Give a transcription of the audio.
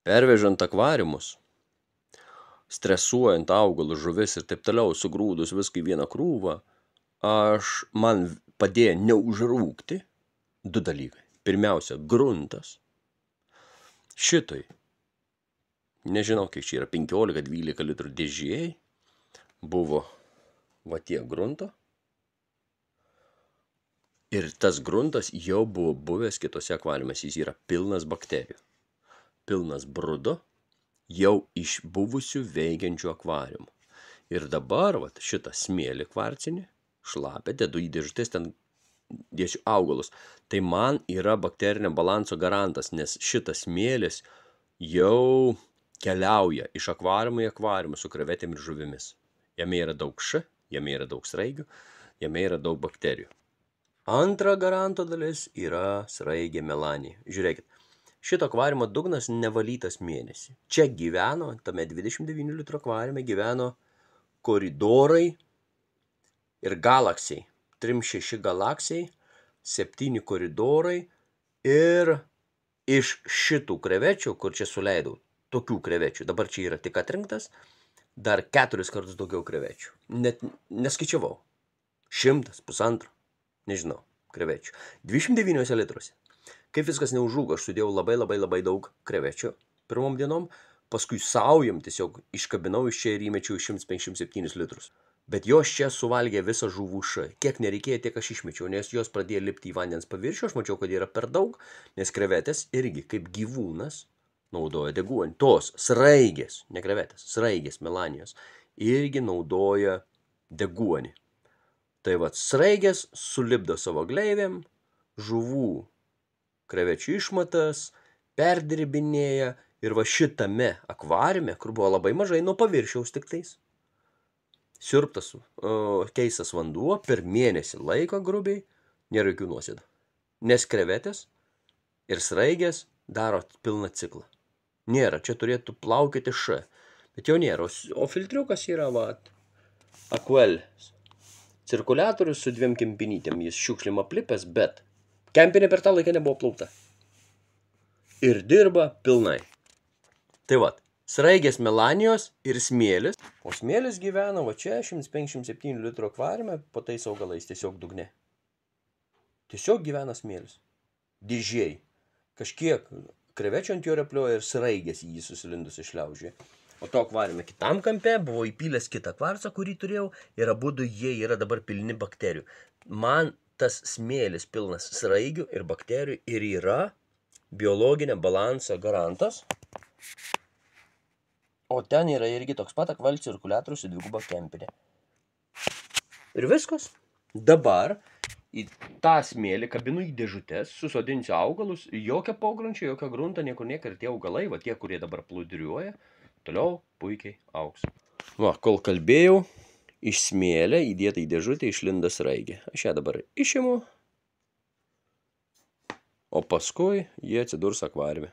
Pervežant akvariumus, stresuojant augalus, žuvis ir taip toliau, sugrūdus viską į vieną krūvą, man padėjo neužrūgti 2 dalykai. Pirmiausia, gruntas. Šitoj, nežinau, kiek čia yra, 15-12 litrų dėžėjai, buvo va tiek grunto. Ir tas gruntas jau buvo buvęs kitose akvariume, jis yra pilnas bakterijų, pilnas brudo, jau iš buvusių veikiančių akvariumų. Ir dabar vat, šitą smėlį kvarcinį, šlapę, dedu į dėžutės, ten dėsiu augalus. Tai man yra bakterinio balanso garantas, nes šitas smėlis jau keliauja iš akvariumo į akvariumą su krevetėm ir žuvimis. Jame yra daug jame yra daug sraigių, jame yra daug bakterijų. Antra garanto dalis yra sraigė melanija. Žiūrėkit, šito akvariumo dugnas nevalytas mėnesį. Čia gyveno, tame 29 litrų akvariume gyveno koridorai ir galaksiai. 3-6 galaksiai, 7 koridorai ir iš šitų krevečių, kur čia suleidau, tokių krevečių, dabar čia yra tik atrinktas, dar 4 kartus daugiau krevečių. Net neskaičiavau. 100, 1,5, nežinau, krevečių. 29 litruose. Kaip viskas neužrūgo, aš sudėjau labai daug krevečių pirmom dienom, paskui saujam tiesiog iškabinau iš čia ir įmečiau 157 litrus. Bet jos čia suvalgė visą žuvų š. Kiek nereikėjo, tiek aš išmečiau, nes jos pradėjo lipti į vandens paviršių, aš mačiau, kad yra per daug, nes krevetės irgi kaip gyvūnas naudoja deguonį. Tos sraigės, ne krevetės, sraigės melanijos, irgi naudoja deguonį. Tai vat sraigės sulipdo savo gleivėm, žuvų krevečių išmatas, perdirbinėja ir va šitame akvariume, kur buvo labai mažai nuo paviršiaus tik tais, siurbtas keistas vanduo per mėnesį laiko grubiai, nėra jokių nuosėdų. Nes krevetės ir sraigės daro pilną ciklą. Nėra, čia turėtų plaukioti š, bet jo nėra. O filtriukas yra Aquel cirkuliatorius su 2 kempinytėm, jis šiukšlim aplipęs, bet kempinė per tą laiką nebuvo plauta. Ir dirba pilnai. Tai vat, sraigės melanijos ir smėlis. O smėlis gyvena va čia 157 litrų akvariume po tais augalais tiesiog dugne. Tiesiog gyvena smėlis. Dėžiai. Kažkiek krevečių ant jo replioja ir sraigės į jį susilindus išliaužė. O to akvariume kitam kampe buvo įpylęs kitą kvarcą, kurį turėjau, ir abudu jie yra dabar pilni bakterijų. Man tas smėlis pilnas sraigių ir bakterijų ir yra biologinio balanso garantas. O ten yra irgi toks pat Aquel cirkuliatorius su 2 kempinė. Ir viskas. Dabar į tą smėlį kabinu į dėžutės, susodinsiu augalus, jokio pogrunčio, jokio grunto, niekur ir tie augalai, va tie, kurie dabar plūduriuoja, toliau puikiai augs. Va, kol kalbėjau, iš smėlio įdėta į dėžutę išlinda sraigė. Aš ją dabar išimu, o paskui jie atsidurs akvariume.